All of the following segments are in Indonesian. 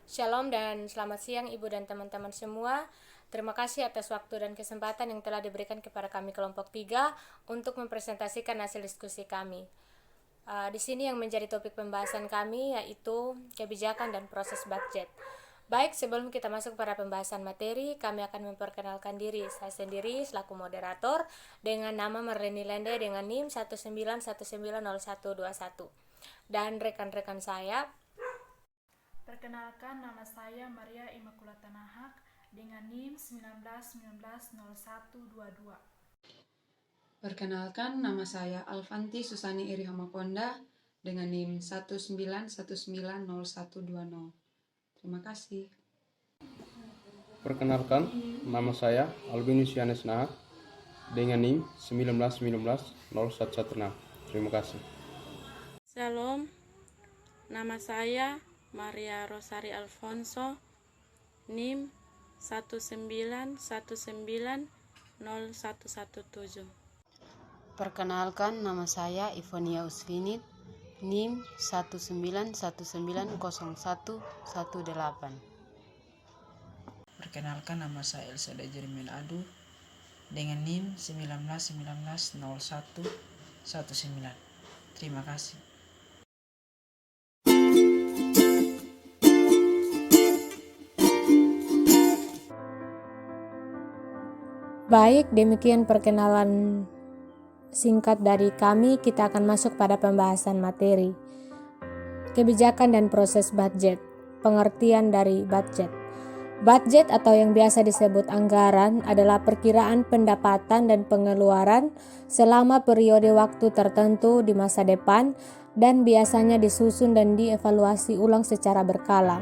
Shalom dan selamat siang Ibu dan teman-teman semua. Terima kasih atas waktu dan kesempatan yang telah diberikan kepada kami kelompok 3 untuk mempresentasikan hasil diskusi kami. Di sini yang menjadi topik pembahasan kami yaitu kebijakan dan proses budget. Baik, sebelum kita masuk pada pembahasan materi, kami akan memperkenalkan diri. Saya sendiri selaku moderator dengan nama Marleni Lende dengan NIM 191901121 dan rekan-rekan saya. Perkenalkan, nama saya Maria Immaculata Nahak dengan NIM 19190122. Perkenalkan, nama saya Alfanti Susani Iri Hamakonda dengan NIM 191901120. Terima kasih. Perkenalkan, nama saya Albinus Yanes Nahak dengan NIM 191901116. Terima kasih. Shalom, nama saya Maria Rosari Alfonso, NIM 191901117. Perkenalkan, nama saya Ivonia Usfinit, NIM 191901118. Perkenalkan, nama saya Elsa Jermin Adu dengan NIM 1919119. Terima kasih. Baik, demikian perkenalan singkat dari kami. Kita akan masuk pada pembahasan materi. Kebijakan dan proses budget. Pengertian dari budget. Budget atau yang biasa disebut anggaran adalah perkiraan pendapatan dan pengeluaran selama periode waktu tertentu di masa depan dan biasanya disusun dan dievaluasi ulang secara berkala.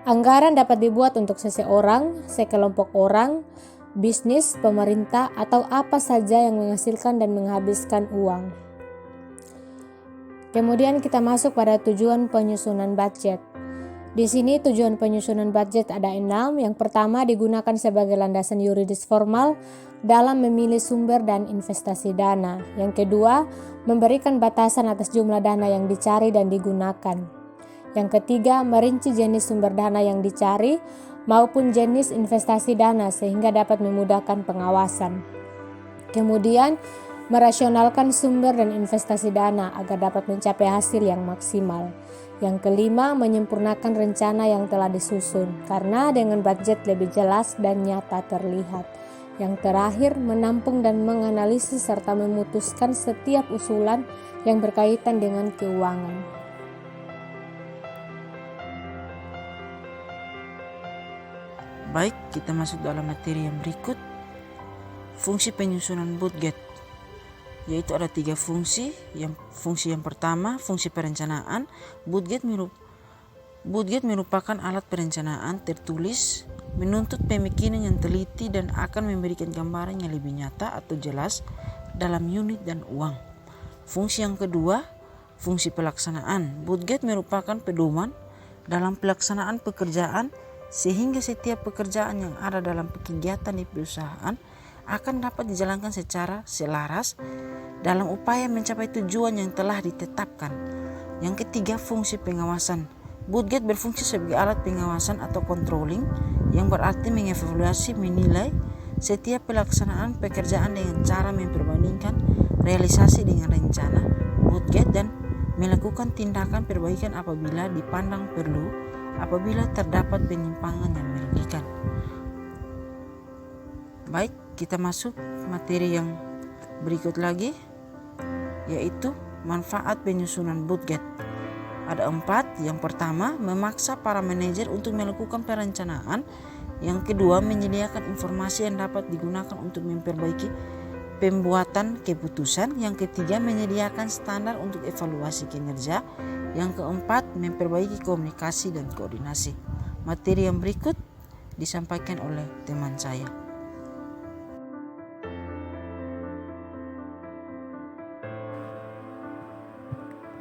Anggaran dapat dibuat untuk seseorang, sekelompok orang, bisnis, pemerintah, atau apa saja yang menghasilkan dan menghabiskan uang. Kemudian kita masuk pada tujuan penyusunan budget. Di sini tujuan penyusunan budget ada 6. Yang pertama, digunakan sebagai landasan yuridis formal dalam memilih sumber dan investasi dana. Yang kedua, memberikan batasan atas jumlah dana yang dicari dan digunakan. Yang ketiga, merinci jenis sumber dana yang dicari maupun jenis investasi dana sehingga dapat memudahkan pengawasan. Kemudian, merasionalkan sumber dan investasi dana agar dapat mencapai hasil yang maksimal. Yang kelima, menyempurnakan rencana yang telah disusun karena dengan budget lebih jelas dan nyata terlihat. Yang terakhir, menampung dan menganalisis serta memutuskan setiap usulan yang berkaitan dengan keuangan. Baik, kita masuk dalam materi yang berikut. Fungsi penyusunan budget, yaitu ada 3 fungsi. Fungsi yang pertama, fungsi perencanaan. Budget merupakan alat perencanaan tertulis, menuntut pemikiran yang teliti dan akan memberikan gambaran yang lebih nyata atau jelas dalam unit dan uang. Fungsi yang kedua, fungsi pelaksanaan. Budget merupakan pedoman dalam pelaksanaan pekerjaan sehingga setiap pekerjaan yang ada dalam kegiatan di perusahaan akan dapat dijalankan secara selaras dalam upaya mencapai tujuan yang telah ditetapkan. Yang ketiga, fungsi pengawasan. Budget berfungsi sebagai alat pengawasan atau controlling yang berarti mengevaluasi, menilai setiap pelaksanaan pekerjaan dengan cara memperbandingkan realisasi dengan rencana budget dan melakukan tindakan perbaikan apabila dipandang perlu apabila terdapat penyimpangan yang merugikan. Baik, kita masuk materi yang berikut lagi, yaitu manfaat penyusunan budget. Ada 4. Yang pertama, memaksa para manajer untuk melakukan perencanaan. Yang kedua, menyediakan informasi yang dapat digunakan untuk memperbaiki pembuatan keputusan. Yang ketiga, menyediakan standar untuk evaluasi kinerja. Yang keempat, memperbaiki komunikasi dan koordinasi. Materi yang berikut disampaikan oleh teman saya.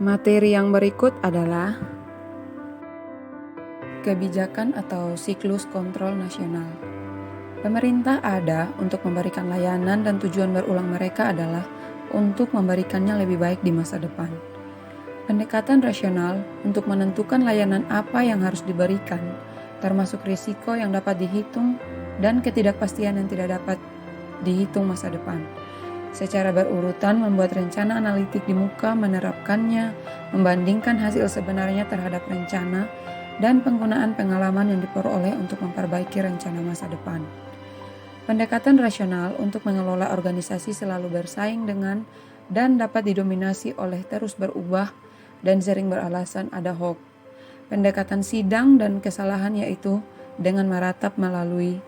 Materi yang berikut adalah kebijakan atau siklus kontrol nasional. Pemerintah ada untuk memberikan layanan dan tujuan berulang mereka adalah untuk memberikannya lebih baik di masa depan. Pendekatan rasional untuk menentukan layanan apa yang harus diberikan, termasuk risiko yang dapat dihitung dan ketidakpastian yang tidak dapat dihitung masa depan. Secara berurutan membuat rencana analitik di muka, menerapkannya, membandingkan hasil sebenarnya terhadap rencana, dan penggunaan pengalaman yang diperoleh untuk memperbaiki rencana masa depan. Pendekatan rasional untuk mengelola organisasi selalu bersaing dengan dan dapat didominasi oleh terus berubah dan sering beralasan ada hoc. Pendekatan sidang dan kesalahan yaitu dengan meratap melalui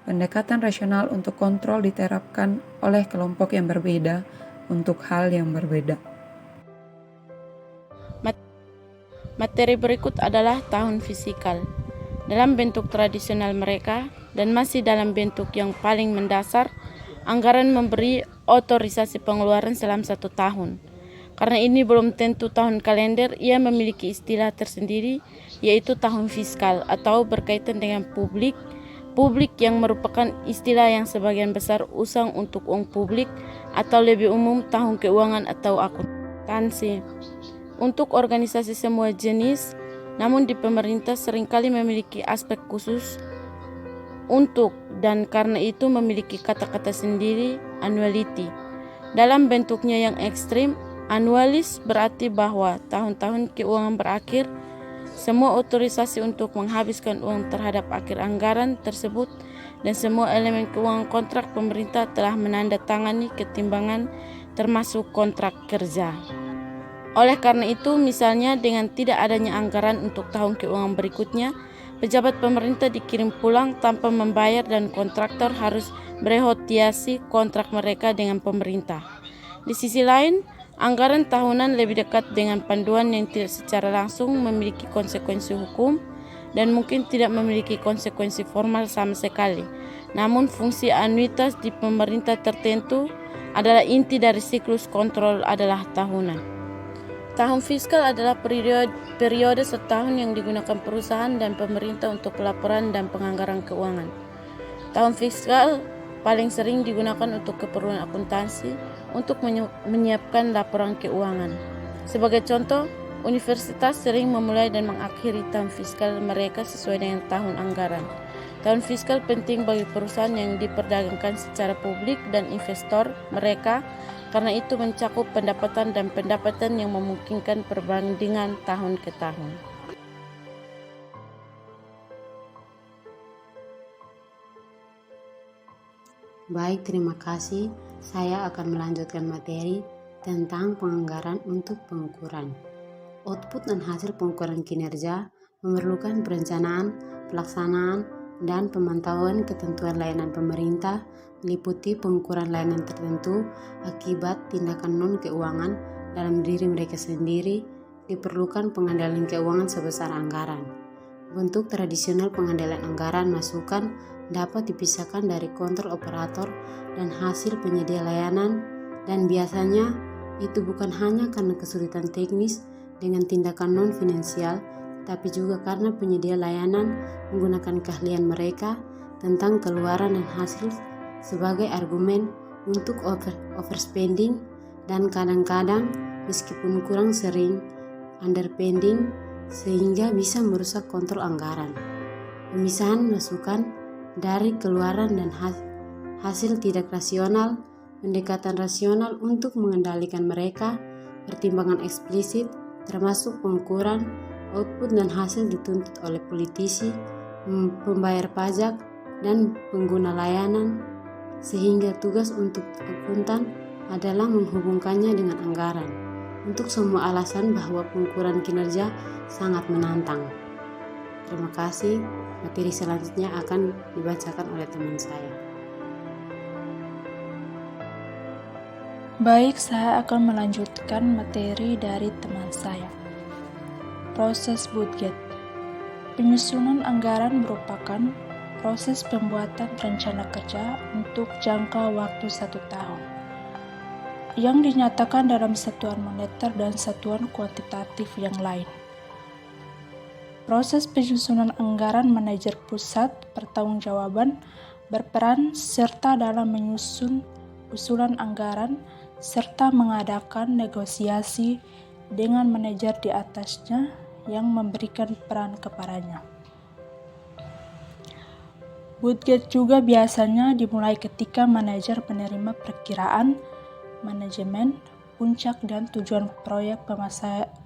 pendekatan rasional untuk kontrol diterapkan oleh kelompok yang berbeda untuk hal yang berbeda. Materi berikut adalah tahun fisikal dalam bentuk tradisional mereka dan masih dalam bentuk yang paling mendasar. Anggaran memberi otorisasi pengeluaran selama 1 tahun. Karena ini belum tentu tahun kalender, ia memiliki istilah tersendiri yaitu tahun fiskal atau berkaitan dengan publik yang merupakan istilah yang sebagian besar usang untuk uang publik atau lebih umum tahun keuangan atau akuntansi. Untuk organisasi semua jenis, namun di pemerintah seringkali memiliki aspek khusus untuk dan karena itu memiliki kata-kata sendiri, annuality. Dalam bentuknya yang ekstrim, annualis berarti bahwa tahun-tahun keuangan berakhir, semua otorisasi untuk menghabiskan uang terhadap akhir anggaran tersebut dan semua elemen keuangan kontrak pemerintah telah menandatangani ketimbangan termasuk kontrak kerja. Oleh karena itu, misalnya dengan tidak adanya anggaran untuk tahun keuangan berikutnya, pejabat pemerintah dikirim pulang tanpa membayar dan kontraktor harus merehotasiasi kontrak mereka dengan pemerintah. Di sisi lain, anggaran tahunan lebih dekat dengan panduan yang tidak secara langsung memiliki konsekuensi hukum dan mungkin tidak memiliki konsekuensi formal sama sekali. Namun fungsi anuitas di pemerintah tertentu adalah inti dari siklus kontrol adalah tahunan. Tahun fiskal adalah periode setahun yang digunakan perusahaan dan pemerintah untuk pelaporan dan penganggaran keuangan. Tahun fiskal paling sering digunakan untuk keperluan akuntansi untuk menyiapkan laporan keuangan. Sebagai contoh, universitas sering memulai dan mengakhiri tahun fiskal mereka sesuai dengan tahun anggaran. Tahun fiskal penting bagi perusahaan yang diperdagangkan secara publik dan investor mereka, karena itu mencakup pendapatan dan pendapatan yang memungkinkan perbandingan tahun ke tahun. Baik, terima kasih. Saya akan melanjutkan materi tentang penganggaran untuk pengukuran. Output dan hasil pengukuran kinerja memerlukan perencanaan, pelaksanaan, dan pemantauan ketentuan layanan pemerintah meliputi pengukuran layanan tertentu akibat tindakan non-keuangan dalam diri mereka sendiri. Diperlukan pengendalian keuangan sebesar anggaran. Bentuk tradisional pengendalian anggaran masukan dapat dipisahkan dari kontrol operator dan hasil penyedia layanan, dan biasanya itu bukan hanya karena kesulitan teknis dengan tindakan non-finansial, tapi juga karena penyedia layanan menggunakan keahlian mereka tentang keluaran dan hasil sebagai argumen untuk overspending dan kadang-kadang meskipun kurang sering underspending sehingga bisa merusak kontrol anggaran. Pemisahan masukan dari keluaran dan hasil tidak rasional, pendekatan rasional untuk mengendalikan mereka, pertimbangan eksplisit termasuk pengukuran, output dan hasil dituntut oleh politisi, pembayar pajak, dan pengguna layanan, sehingga tugas untuk akuntan adalah menghubungkannya dengan anggaran. Untuk semua alasan bahwa pengukuran kinerja sangat menantang. Terima kasih. Materi selanjutnya akan dibacakan oleh teman saya. Baik, saya akan melanjutkan materi dari teman saya. Proses budget. Penyusunan anggaran merupakan proses pembuatan rencana kerja untuk jangka waktu 1 tahun yang dinyatakan dalam satuan moneter dan satuan kuantitatif yang lain. Proses penyusunan anggaran manajer pusat pertanggungjawaban berperan serta dalam menyusun usulan anggaran serta mengadakan negosiasi dengan manajer di atasnya yang memberikan peran kepadanya. Budget juga biasanya dimulai ketika manajer menerima perkiraan, manajemen, puncak dan tujuan proyek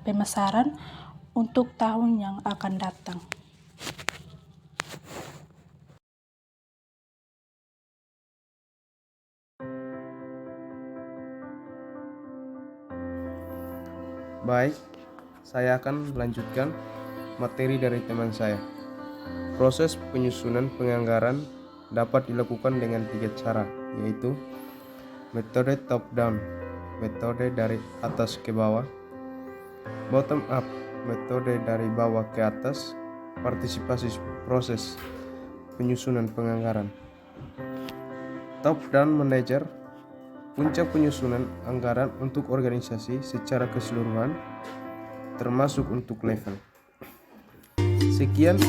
pemasaran untuk tahun yang akan datang. Baik, saya akan melanjutkan materi dari teman saya. Proses penyusunan penganggaran dapat dilakukan dengan 3 cara, yaitu metode top-down, metode dari atas ke bawah, bottom-up, metode dari bawah ke atas, partisipasi proses penyusunan penganggaran. Top-down manager, puncak penyusunan anggaran untuk organisasi secara keseluruhan, termasuk untuk level. Sekian,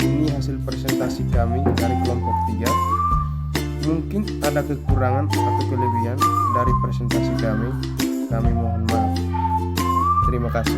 ini hasil presentasi kami dari kelompok 3. Mungkin ada kekurangan atau kelebihan dari presentasi kami mohon maaf. Terima kasih.